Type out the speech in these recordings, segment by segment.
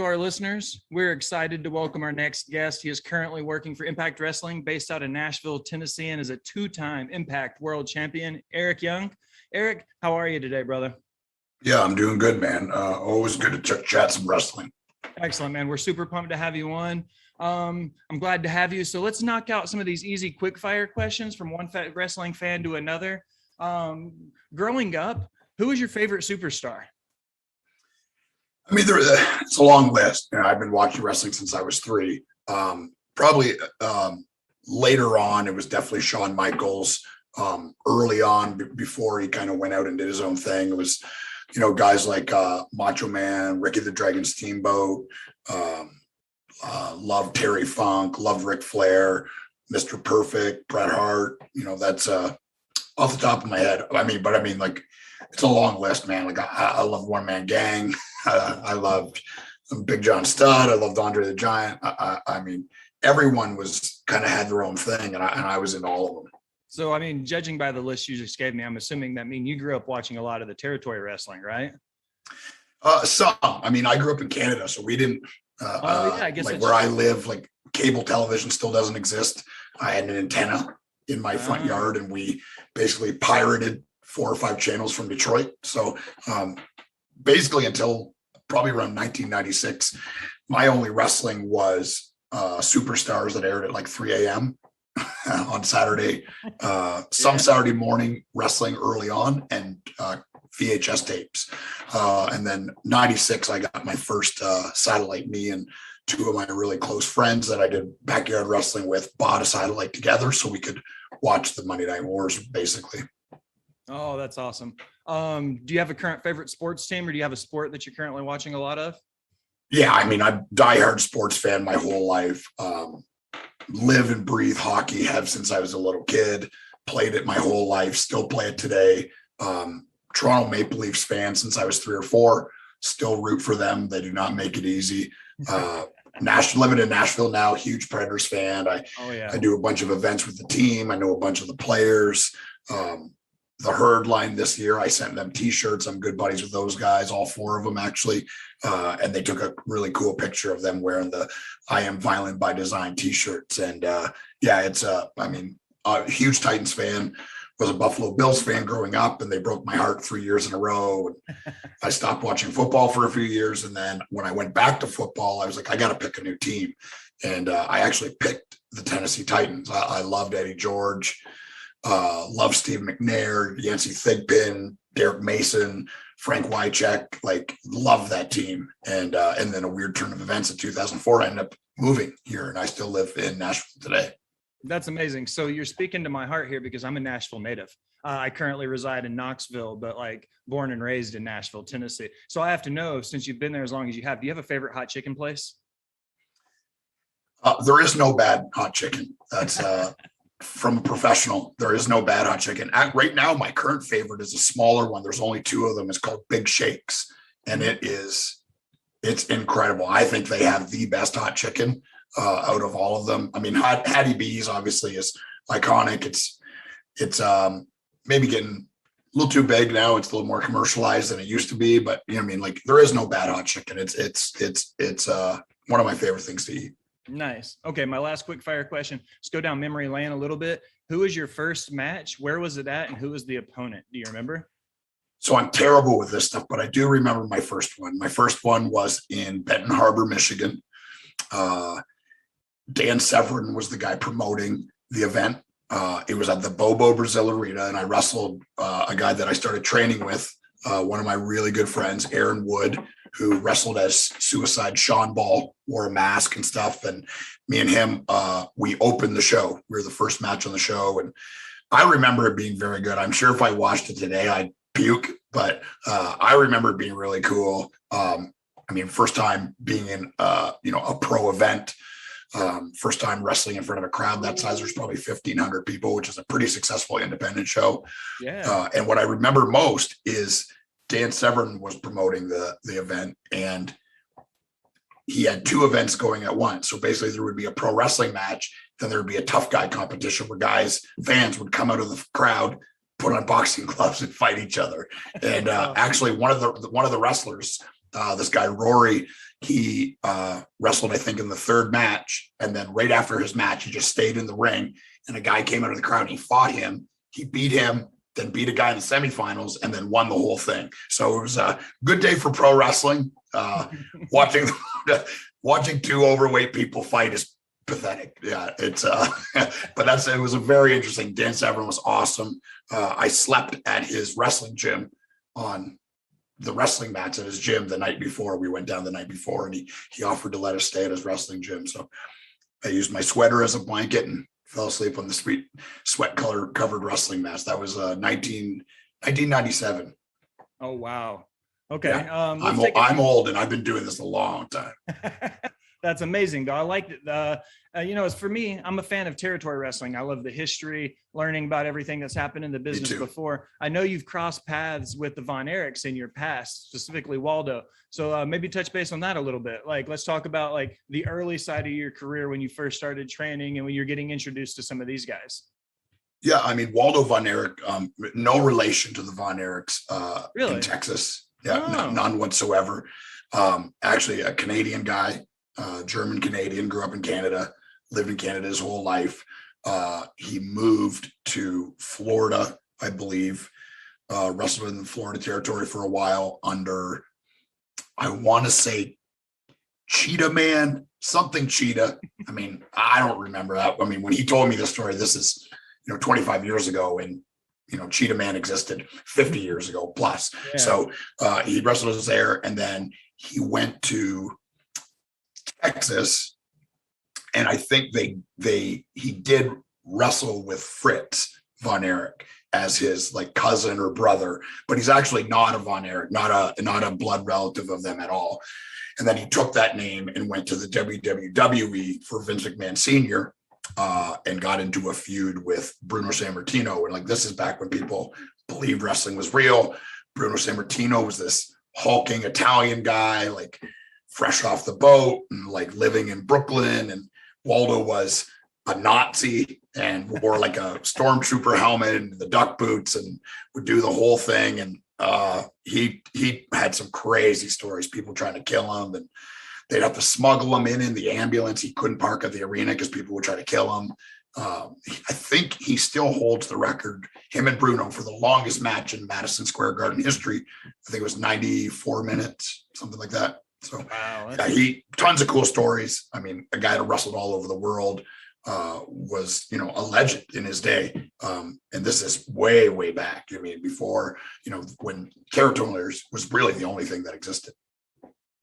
to our listeners. We're excited to welcome our next guest. He is currently working for Impact Wrestling based out of Nashville, Tennessee, and is a two-time Impact World Champion, Eric Young. Eric, how are you today, brother? Yeah, I'm doing good, man. Always good to chat some wrestling. Excellent, man. We're super pumped to have you on. I'm glad to have you. So let's knock out some of these easy quick fire questions from one wrestling fan to another. Growing up, who was your favorite superstar? I mean, it's a long list. I've been watching wrestling since I was 3. Probably later on, it was definitely Shawn Michaels. Early on, before he kind of went out and did his own thing, it was, guys like Macho Man, Ricky the Dragon Steamboat, loved Terry Funk, loved Ric Flair, Mr. Perfect, Bret Hart. That's off the top of my head. Like, it's a long list, man. Like, I love One Man Gang. I loved Big John Studd. I loved Andre the Giant. I mean, everyone was kind of had their own thing, and I was in all of them. So, judging by the list you just gave me, I'm assuming that you grew up watching a lot of the territory wrestling, right? Some. I grew up in Canada, so we didn't. I guess like where I live, like cable television still doesn't exist. I had an antenna in my front yard, and we basically pirated 4 or 5 channels from Detroit. So basically until probably around 1996, my only wrestling was Superstars that aired at like 3 a.m. on Saturday, some Saturday morning wrestling early on, and VHS tapes. And then 96, I got my first satellite. Me and 2 of my really close friends that I did backyard wrestling with bought a satellite together so we could watch the Monday Night Wars, basically. Oh, that's awesome. Do you have a current favorite sports team, or do you have a sport that you're currently watching a lot of? Yeah, I'm a diehard sports fan my whole life. Live and breathe hockey, have since I was a little kid, played it my whole life, still play it today. Toronto Maple Leafs fan since I was 3 or 4, still root for them. They do not make it easy. Living in Nashville now, huge Predators fan. I do a bunch of events with the team. I know a bunch of the players. The Herd line this year, I sent them t-shirts. I'm good buddies with those guys, all 4 of them actually. And they took a really cool picture of them wearing the I Am Violent by Design t-shirts. And it's a huge Titans fan. Was a Buffalo Bills fan growing up, and they broke my heart 3 years in a row. And I stopped watching football for a few years. And then when I went back to football, I was like, I got to pick a new team. And I actually picked the Tennessee Titans. I loved Eddie George. Love Steve McNair, Yancey Thigpen, Derek Mason, Frank Wycheck, like love that team. And then a weird turn of events in 2004, I ended up moving here, and I still live in Nashville today. That's amazing. So you're speaking to my heart here, because I'm a Nashville native. I currently reside in Knoxville, but like born and raised in Nashville, Tennessee. So I have to know, since you've been there as long as you have, do you have a favorite hot chicken place? There is no bad hot chicken. That's from a professional. There is no bad hot chicken. Right now, my current favorite is a smaller one. There's only 2 of them. It's called Big Shakes, and it's incredible. I think they have the best hot chicken out of all of them. Hattie B's obviously is iconic. It's maybe getting a little too big now. It's a little more commercialized than it used to be, but like there is no bad hot chicken. It's one of my favorite things to eat. Nice. Okay, my last quick fire question. Let's go down memory lane a little bit. Who was your first match? Where was it at? And who was the opponent? Do you remember? So I'm terrible with this stuff, but I do remember my first one. My first one was in Benton Harbor, Michigan. Dan Severin was the guy promoting the event. It was at the Bobo Brazil Arena, and I wrestled a guy that I started training with, one of my really good friends, Aaron Wood, who wrestled as Suicide Sean Ball, wore a mask and stuff. And me and him, we opened the show. We were the first match on the show. And I remember it being very good. I'm sure if I watched it today, I'd puke, but I remember it being really cool. First time being in, a pro event, first time wrestling in front of a crowd that size. There's probably 1,500 people, which is a pretty successful independent show. Yeah. And what I remember most is Dan Severin was promoting the event, and he had 2 events going at once. So basically there would be a pro wrestling match, then there would be a tough guy competition where fans would come out of the crowd, put on boxing gloves and fight each other. And actually one of the wrestlers, this guy, Rory, he wrestled, I think, in the third match. And then right after his match, he just stayed in the ring. And a guy came out of the crowd and he fought him. He beat him, then beat a guy in the semifinals, and then won the whole thing. So it was a good day for pro wrestling. Watching two overweight people fight is pathetic. Yeah, it's but it was a very interesting. Dan Severn was awesome. I slept at his wrestling gym on the wrestling mats at his gym the night before. We went down the night before, and he offered to let us stay at his wrestling gym. So I used my sweater as a blanket and fell asleep on the sweat color covered wrestling mats. That was 1997. Oh, wow. Okay. Yeah. I'm old and I've been doing this a long time. That's amazing, though. I like it. As for me, I'm a fan of territory wrestling. I love the history, learning about everything that's happened in the business before. I know you've crossed paths with the Von Erichs in your past, specifically Waldo. So maybe touch base on that a little bit. Like, let's talk about like the early side of your career when you first started training and when you're getting introduced to some of these guys. Yeah, I mean, Waldo Von Erich, no relation to the Von Erichs really? In Texas. Yeah, none whatsoever. Actually, a Canadian guy. German Canadian, grew up in Canada, lived in Canada his whole life. He moved to Florida, I believe, wrestled in the Florida territory for a while under, I want to say, Cheetah Man, something Cheetah. I mean, I don't remember that. I mean, when he told me the story, this is, 25 years ago, and Cheetah Man existed 50 years ago plus. Yeah. So he wrestled us there, and then he went to Texas, and I think he did wrestle with Fritz Von Erich as his like cousin or brother, but he's actually not a Von Erich, not a blood relative of them at all. And then he took that name and went to the WWE for Vince McMahon Sr. And got into a feud with Bruno Sammartino. And like, this is back when people believed wrestling was real. Bruno Sammartino was this hulking Italian guy, like fresh off the boat and like living in Brooklyn. And Waldo was a Nazi and wore like a stormtrooper helmet and the duck boots and would do the whole thing. And he had some crazy stories, people trying to kill him, and they'd have to smuggle him in the ambulance. He couldn't park at the arena because people would try to kill him. I think he still holds the record, him and Bruno, for the longest match in Madison Square Garden history. I think it was 94 minutes, something like that. So wow, tons of cool stories. I mean, a guy that wrestled all over the world, was, a legend in his day. And this is way, way back. I mean, before, when territories was really the only thing that existed.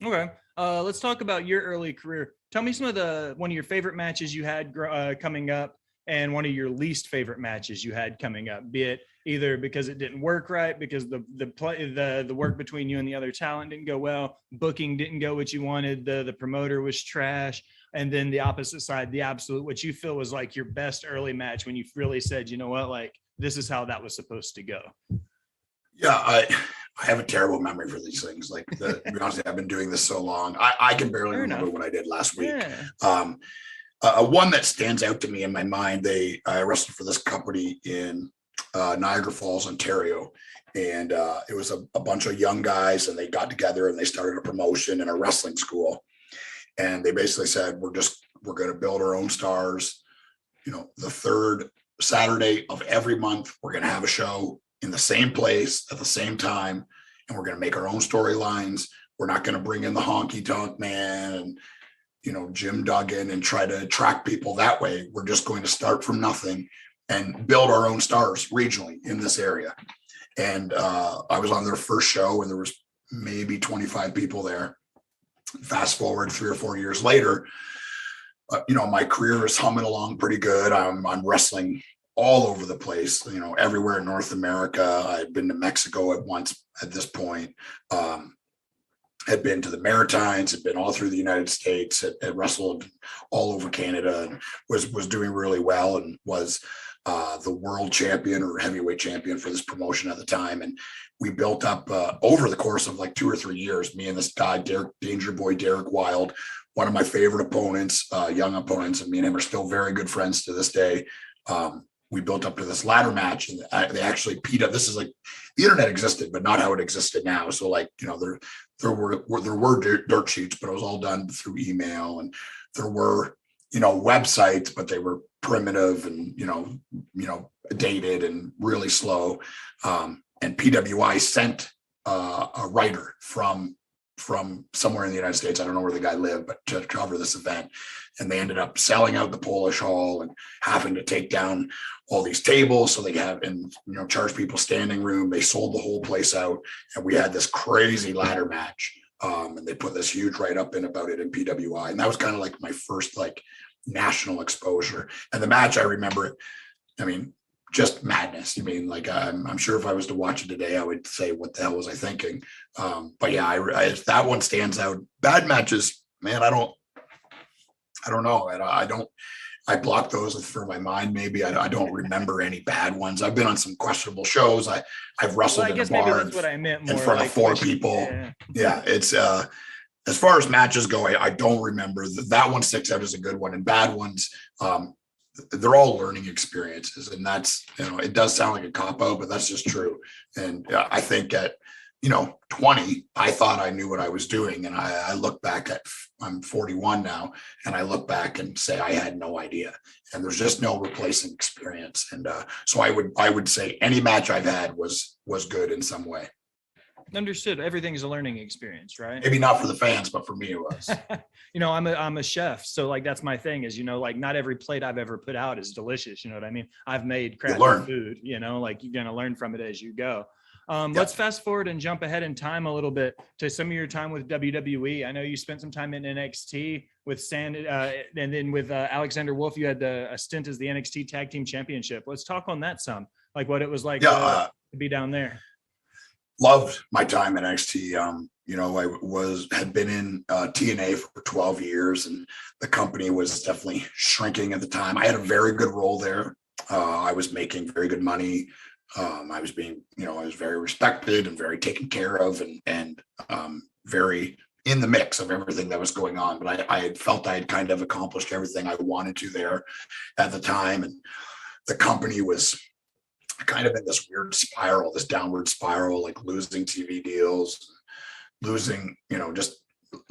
Okay. Let's talk about your early career. Tell me one of your favorite matches you had coming up, and one of your least favorite matches you had coming up, be it either because it didn't work right, because the work between you and the other talent didn't go well, booking didn't go what you wanted, the promoter was trash, and then the opposite side, the absolute, what you feel was like your best early match when you really said, you know what, like this is how that was supposed to go. Yeah, I have a terrible memory for these things. Like, to be honest, I've been doing this so long. I can barely remember what I did last week. Yeah. One that stands out to me in my mind, I wrestled for this company in Niagara Falls, Ontario. And it was a bunch of young guys, and they got together and they started a promotion in a wrestling school. And they basically said, we're going to build our own stars. The third Saturday of every month, we're going to have a show in the same place at the same time, and we're going to make our own storylines. We're not going to bring in the honky tonk man and, Jim Duggan and try to attract people that way. We're just going to start from nothing and build our own stars regionally in this area. And I was on their first show, and there was maybe 25 people there. Fast forward 3 or 4 years later, my career is humming along pretty good. I'm wrestling all over the place, everywhere in North America. I'd been to Mexico at this point, had been to the Maritimes, had been all through the United States, had wrestled all over Canada, and was doing really well, and was the world champion or heavyweight champion for this promotion at the time. And we built up over the course of like 2 or 3 years, me and this guy, Danger Boy Derek Wild, one of my favorite opponents, young opponents, and me and him are still very good friends to this day. we built up to this ladder match, and they actually this is like the internet existed, but not how it existed now. So like, you know, there were dirt sheets, but it was all done through email, and there were, you know, websites, but they were primitive and, you know, dated and really slow. And PWI sent a writer from somewhere in the United States. I don't know where the guy lived, but to cover this event. And they ended up selling out the Polish Hall and having to take down all these tables so they have, and, you know, charge people standing room. They sold the whole place out, and we had this crazy ladder match. And they put this huge write-up in about it in PWI. And that was kind of like my first like national exposure. And the match, I remember it, I mean, just madness. I mean, like, I'm sure if I was to watch it today, I would say, what the hell was I thinking? But yeah, I that one stands out. Bad matches, man, I don't know. I block those for my mind. Maybe I don't remember any bad ones. I've been on some questionable shows. I've wrestled in a bar that's what I meant, in front of 4 people. Yeah, it's as far as matches go, I don't remember. That one sticks out as a good one, and bad ones, they're all learning experiences. And that's, you know, it does sound like a cop-out, but that's just true. And I think at, you know, 20, I thought I knew what I was doing. And I look back I'm 41 now, and I look back and say I had no idea. And there's just no replacing experience. And so I would say any match I've had was good in some way. Understood. Everything is a learning experience, right? Maybe not for the fans, but for me it was. You know, I'm a chef, so like that's my thing. Is, you know, like not every plate I've ever put out is delicious. You know what I mean? I've made crappy food. You know, like you're gonna learn from it as you go. Let's fast forward and jump ahead in time a little bit to some of your time with WWE. I know you spent some time in NXT with Sandy, and then with Alexander Wolf, you had a stint as the NXT Tag Team Championship. Let's talk on that some, like what it was like to be down there. Loved my time at NXT. You know, I had been in TNA for 12 years, and the company was definitely shrinking at the time. I had a very good role there. I was making very good money. I was being, you know, I was very respected and very taken care of, and very in the mix of everything that was going on. But I had felt I had kind of accomplished everything I wanted to there at the time. And the company was kind of in this weird spiral, this downward spiral, like losing TV deals, losing, you know, just,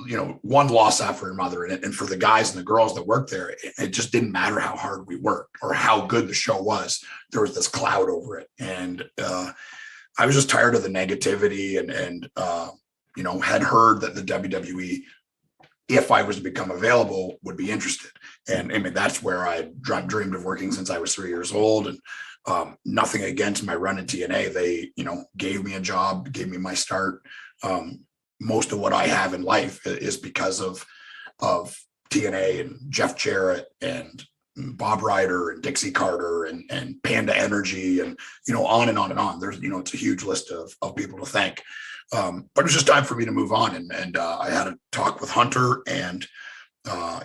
you know, one loss after another. And for the guys and the girls that worked there, it just didn't matter how hard we worked or how good the show was. There was this cloud over it. And I was just tired of the negativity, and you know, had heard that the WWE, if I was to become available, would be interested. And I mean, that's where I dreamed of working since I was 3 years old. And nothing against my run in TNA. They, you know, gave me a job, gave me my start. Most of what I have in life is because of TNA and Jeff Jarrett and Bob Ryder and Dixie Carter and Panda Energy, and, you know, on and on and on. There's, you know, it's a huge list of people to thank. But it was just time for me to move on. And I had a talk with Hunter, and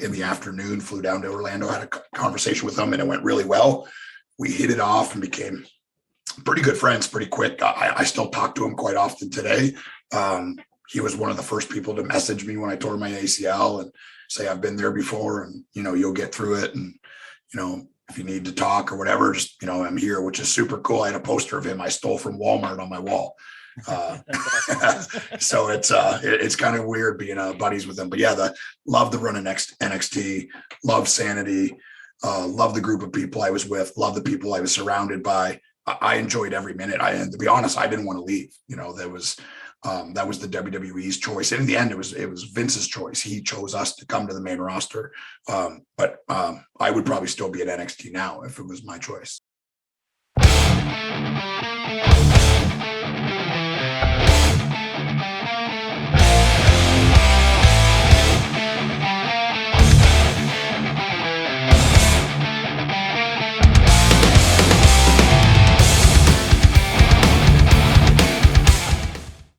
in the afternoon flew down to Orlando, had a conversation with him, and it went really well. We hit it off and became pretty good friends pretty quick. I still talk to him quite often today. He was one of the first people to message me when I tore my ACL and say, I've been there before, and, you know, you'll get through it. And, you know, if you need to talk or whatever, just, you know, I'm here, which is super cool. I had a poster of him I stole from Walmart on my wall. So it's kind of weird being buddies with him. But yeah, love the run of NXT, love Sanity, love the group of people I was with, love the people I was surrounded by. I enjoyed every minute. And to be honest, I didn't want to leave. You know, that was the WWE's choice. And in the end, it was Vince's choice. He chose us to come to the main roster. But I would probably still be at NXT now if it was my choice.